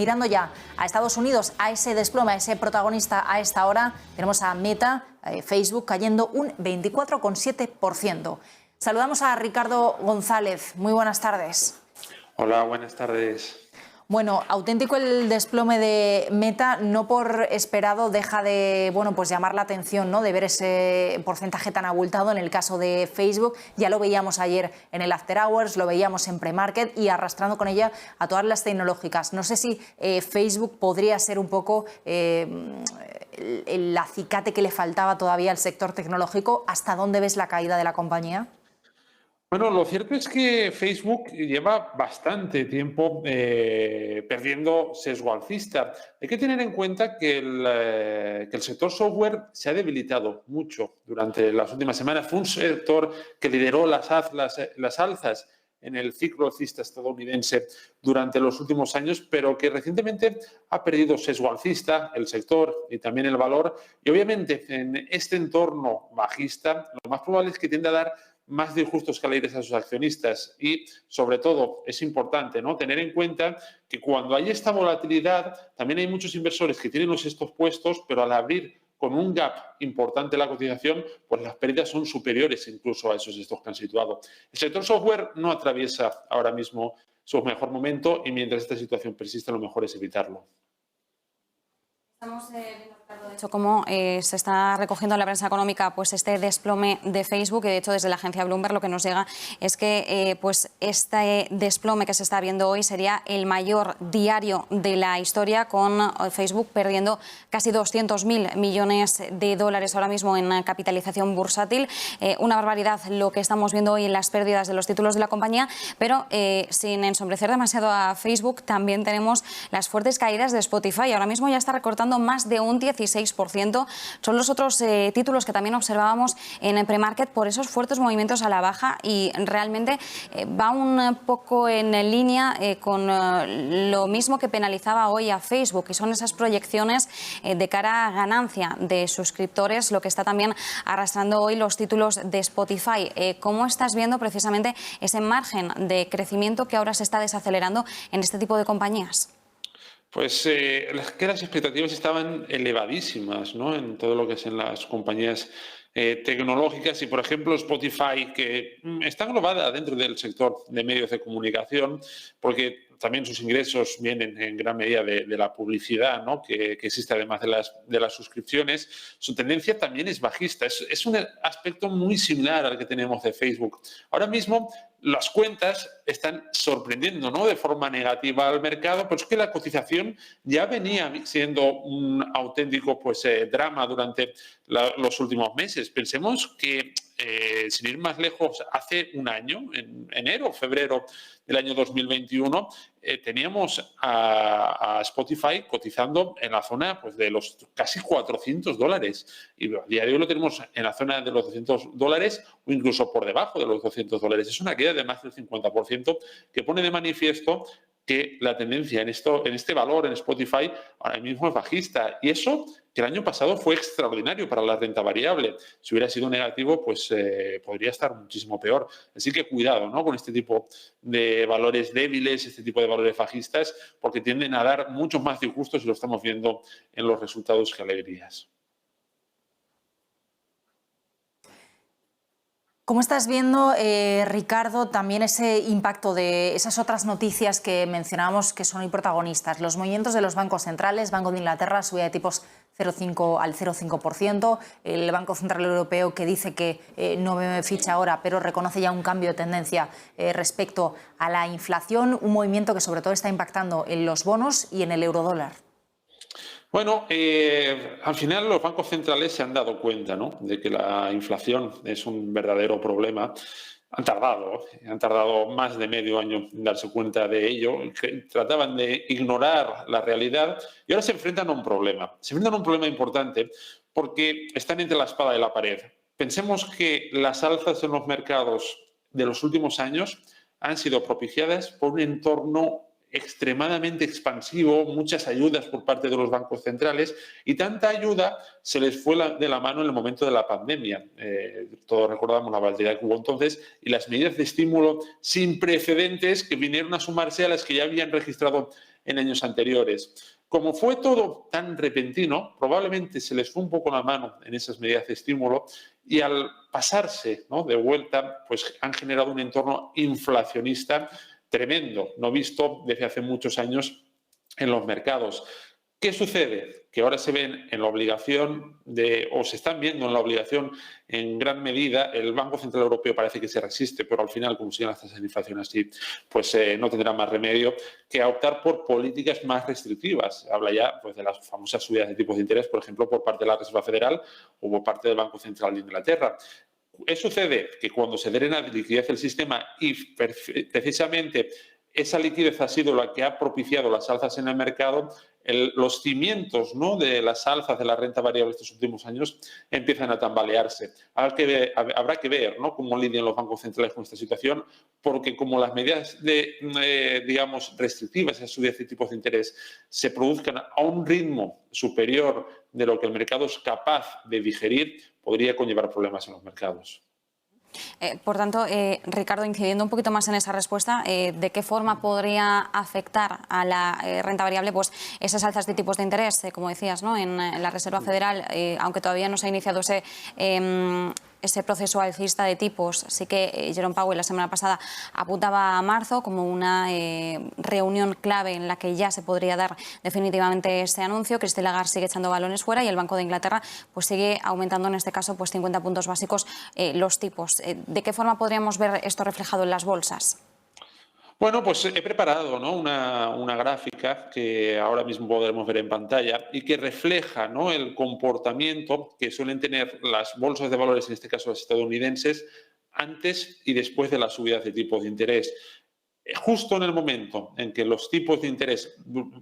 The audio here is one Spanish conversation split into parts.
mirando ya a Estados Unidos, a ese desplome, a ese protagonista a esta hora, tenemos a Meta, Facebook, cayendo un 24,7%. Saludamos a Ricardo González. Muy buenas tardes. Hola, buenas tardes. Bueno, auténtico el desplome de Meta, no por esperado deja de pues llamar la atención, ¿no?, de ver ese porcentaje tan abultado en el caso de Facebook. Ya lo veíamos ayer en el After Hours, lo veíamos en Premarket y arrastrando con ella a todas las tecnológicas. No sé si Facebook podría ser un poco el acicate que le faltaba todavía al sector tecnológico. ¿Hasta dónde ves la caída de la compañía? Bueno, lo cierto es que Facebook lleva bastante tiempo perdiendo sesgo alcista. Hay que tener en cuenta que el sector software se ha debilitado mucho durante las últimas semanas. Fue un sector que lideró las alzas en el ciclo alcista estadounidense durante los últimos años, pero que recientemente ha perdido sesgo alcista, el sector y también el valor. Y obviamente en este entorno bajista, lo más probable es que tienda a dar más disgustos que alegres a sus accionistas y, sobre todo, es importante, ¿no?, tener en cuenta que cuando hay esta volatilidad también hay muchos inversores que tienen los stop puestos, pero al abrir con un gap importante en la cotización, pues las pérdidas son superiores incluso a esos stocks que han situado. El sector software no atraviesa ahora mismo su mejor momento y mientras esta situación persiste, lo mejor es evitarlo. Estamos viendo, de hecho, cómo se está recogiendo en la prensa económica pues este desplome de Facebook, y de hecho desde la agencia Bloomberg lo que nos llega es que pues este desplome que se está viendo hoy sería el mayor diario de la historia, con Facebook perdiendo casi 200.000 millones de dólares ahora mismo en capitalización bursátil. Una barbaridad lo que estamos viendo hoy en las pérdidas de los títulos de la compañía, pero sin ensombrecer demasiado a Facebook, también tenemos las fuertes caídas de Spotify. Ahora mismo ya está recortando más de un 16%. Son los otros títulos que también observábamos en Premarket por esos fuertes movimientos a la baja, y realmente va un poco en línea con lo mismo que penalizaba hoy a Facebook, y son esas proyecciones de cara a ganancia de suscriptores, lo que está también arrastrando hoy los títulos de Spotify. ¿Cómo estás viendo precisamente ese margen de crecimiento que ahora se está desacelerando en este tipo de compañías? Pues que las expectativas estaban elevadísimas, ¿no?, en todo lo que es en las compañías tecnológicas, y por ejemplo Spotify, que está englobada dentro del sector de medios de comunicación, porque también sus ingresos vienen en gran medida de la publicidad, ¿no?, que existe además de las suscripciones. Su tendencia también es bajista. Es un aspecto muy similar al que tenemos de Facebook. Ahora mismo las cuentas están sorprendiendo, ¿no?, de forma negativa al mercado, pero es que la cotización ya venía siendo un auténtico drama durante los últimos meses. Pensemos que, sin ir más lejos, hace un año, en enero o febrero del año 2021, teníamos a Spotify cotizando en la zona de los casi $400, y a día de hoy lo tenemos en la zona de los $200 o incluso por debajo de los $200. Es una caída de más del 50% que pone de manifiesto que la tendencia en este valor, en Spotify, ahora mismo es bajista. Y eso, que el año pasado fue extraordinario para la renta variable. Si hubiera sido negativo, pues podría estar muchísimo peor. Así que cuidado, ¿no?, con este tipo de valores débiles, este tipo de valores bajistas, porque tienden a dar muchos más disgustos, y lo estamos viendo en los resultados, que alegrías. ¿Cómo estás viendo, Ricardo, también ese impacto de esas otras noticias que mencionábamos que son hoy protagonistas? Los movimientos de los bancos centrales. Banco de Inglaterra, subida de tipos 0,5 al 0,5%. El Banco Central Europeo, que dice que no ve ficha ahora, pero reconoce ya un cambio de tendencia respecto a la inflación. Un movimiento que sobre todo está impactando en los bonos y en el eurodólar. Bueno, al final los bancos centrales se han dado cuenta, ¿no?, de que la inflación es un verdadero problema. Han tardado más de medio año en darse cuenta de ello. Trataban de ignorar la realidad y ahora se enfrentan a un problema. Se enfrentan a un problema importante porque están entre la espada y la pared. Pensemos que las alzas en los mercados de los últimos años han sido propiciadas por un entorno extremadamente expansivo, muchas ayudas por parte de los bancos centrales, y tanta ayuda se les fue de la mano en el momento de la pandemia. Todos recordamos la volatilidad que hubo entonces y las medidas de estímulo sin precedentes que vinieron a sumarse a las que ya habían registrado en años anteriores. Como fue todo tan repentino, probablemente se les fue un poco la mano en esas medidas de estímulo y al pasarse, ¿no?, de vuelta, pues han generado un entorno inflacionista tremendo, no visto desde hace muchos años en los mercados. ¿Qué sucede? Que ahora se ven en la obligación o se están viendo en la obligación en gran medida. El Banco Central Europeo parece que se resiste, pero al final, como siguen las tasas de inflación así, pues no tendrá más remedio que optar por políticas más restrictivas. Habla ya, pues, de las famosas subidas de tipos de interés, por ejemplo, por parte de la Reserva Federal o por parte del Banco Central de Inglaterra. ¿Qué sucede? Que cuando se drena de liquidez el sistema y precisamente esa liquidez ha sido la que ha propiciado las alzas en el mercado, los cimientos, ¿no?, de las alzas de la renta variable estos últimos años empiezan a tambalearse. Habrá que ver, ¿no?, cómo lidian los bancos centrales con esta situación, porque como las medidas digamos, restrictivas, esas subidas de tipos de interés, se produzcan a un ritmo superior de lo que el mercado es capaz de digerir, podría conllevar problemas en los mercados. Por tanto, Ricardo, incidiendo un poquito más en esa respuesta, ¿de qué forma podría afectar a la renta variable pues esas alzas de tipos de interés, como decías, ¿no?, en la Reserva Federal, aunque todavía no se ha iniciado ese proceso alcista de tipos? Sí que Jerome Powell la semana pasada apuntaba a marzo como una reunión clave en la que ya se podría dar definitivamente ese anuncio. Christine Lagarde sigue echando balones fuera y el Banco de Inglaterra pues sigue aumentando, en este caso, pues 50 puntos básicos los tipos. ¿De qué forma podríamos ver esto reflejado en las bolsas? Bueno, pues he preparado, ¿no?, una gráfica que ahora mismo podremos ver en pantalla y que refleja, ¿no?, el comportamiento que suelen tener las bolsas de valores, en este caso las estadounidenses, antes y después de las subidas de tipos de interés. Justo en el momento en que los tipos de interés,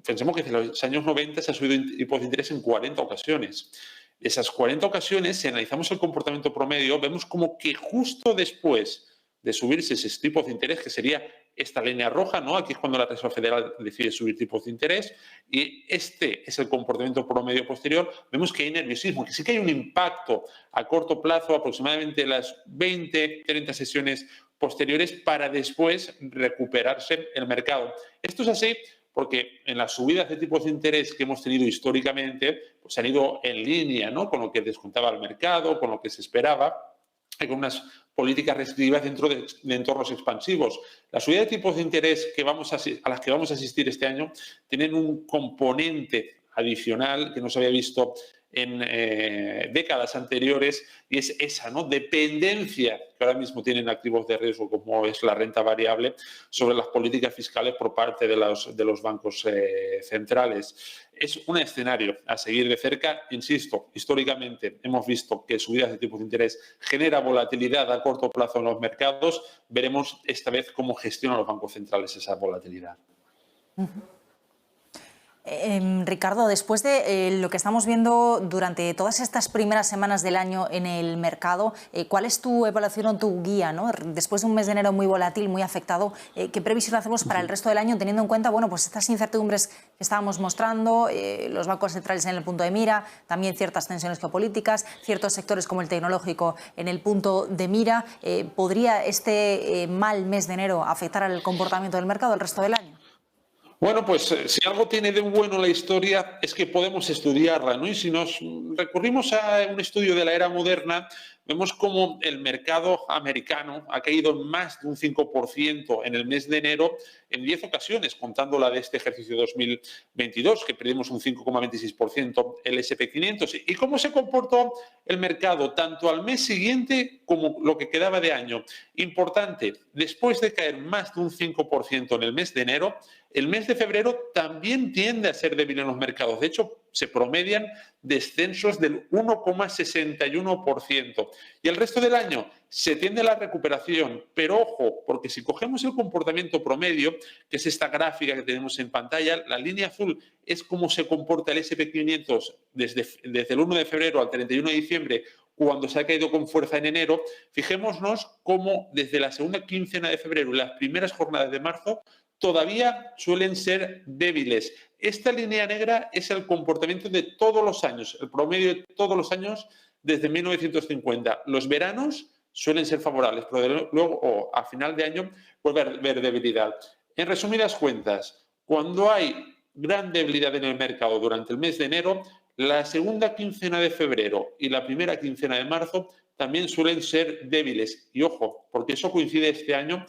pensemos que desde los años 90 se ha subido tipos de interés en 40 ocasiones. De esas 40 ocasiones, si analizamos el comportamiento promedio, vemos como que justo después de subirse esos tipos de interés, que sería esta línea roja, ¿no?, aquí es cuando la Reserva Federal decide subir tipos de interés, y este es el comportamiento promedio posterior, vemos que hay nerviosismo, que sí que hay un impacto a corto plazo, aproximadamente las 20, 30 sesiones posteriores, para después recuperarse el mercado. Esto es así porque en las subidas de tipos de interés que hemos tenido históricamente, pues han ido en línea, ¿no?, con lo que descontaba el mercado, con lo que se esperaba, y con unas políticas restrictivas dentro de entornos expansivos. La subida de tipos de interés a las que vamos a asistir este año tienen un componente adicional que no se había visto en décadas anteriores, y es esa, ¿no?, dependencia que ahora mismo tienen activos de riesgo como es la renta variable sobre las políticas fiscales por parte de los bancos centrales. Es un escenario a seguir de cerca. Insisto, históricamente hemos visto que subidas de tipos de interés genera volatilidad a corto plazo en los mercados. Veremos esta vez cómo gestionan los bancos centrales esa volatilidad. Ricardo, después de lo que estamos viendo durante todas estas primeras semanas del año en el mercado, ¿cuál es tu evaluación o tu guía, ¿no?, después de un mes de enero muy volátil, muy afectado? ¿Qué previsión hacemos para el resto del año, teniendo en cuenta, bueno, pues estas incertidumbres que estábamos mostrando, los bancos centrales en el punto de mira, también ciertas tensiones geopolíticas, ciertos sectores como el tecnológico en el punto de mira? ¿Podría este mal mes de enero afectar al comportamiento del mercado el resto del año? Bueno, pues si algo tiene de bueno la historia es que podemos estudiarla, ¿no? Y si nos recurrimos a un estudio de la era moderna, vemos cómo el mercado americano ha caído más de un 5% en el mes de enero en 10 ocasiones, contando la de este ejercicio 2022, que perdimos un 5,26% el S&P 500. ¿Y cómo se comportó el mercado tanto al mes siguiente como lo que quedaba de año? Importante, después de caer más de un 5% en el mes de enero, el mes de febrero también tiende a ser débil en los mercados. De hecho, se promedian descensos del 1,61%. Y el resto del año se tiende a la recuperación. Pero ojo, porque si cogemos el comportamiento promedio, que es esta gráfica que tenemos en pantalla, la línea azul es cómo se comporta el S&P 500 desde el 1 de febrero al 31 de diciembre, cuando se ha caído con fuerza en enero. Fijémonos cómo desde la segunda quincena de febrero y las primeras jornadas de marzo todavía suelen ser débiles. Esta línea negra es el comportamiento de todos los años, el promedio de todos los años desde 1950. Los veranos suelen ser favorables, pero luego a final de año vuelve a haber debilidad. En resumidas cuentas, Cuando hay gran debilidad en el mercado durante el mes de enero, la segunda quincena de febrero y la primera quincena de marzo también suelen ser débiles. Y ojo, porque eso coincide este año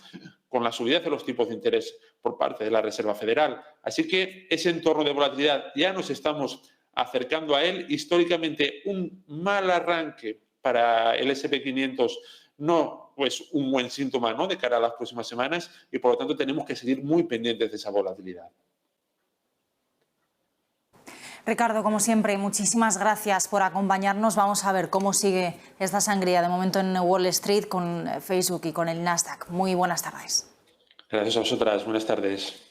con la subida de los tipos de interés por parte de la Reserva Federal. Así que ese entorno de volatilidad ya nos estamos acercando a él. Históricamente, un mal arranque para el S&P 500 no pues un buen síntoma, ¿no?, de cara a las próximas semanas, y por lo tanto tenemos que seguir muy pendientes de esa volatilidad. Ricardo, como siempre, muchísimas gracias por acompañarnos. Vamos a ver cómo sigue esta sangría de momento en Wall Street con Facebook y con el Nasdaq. Muy buenas tardes. Gracias a vosotras. Buenas tardes.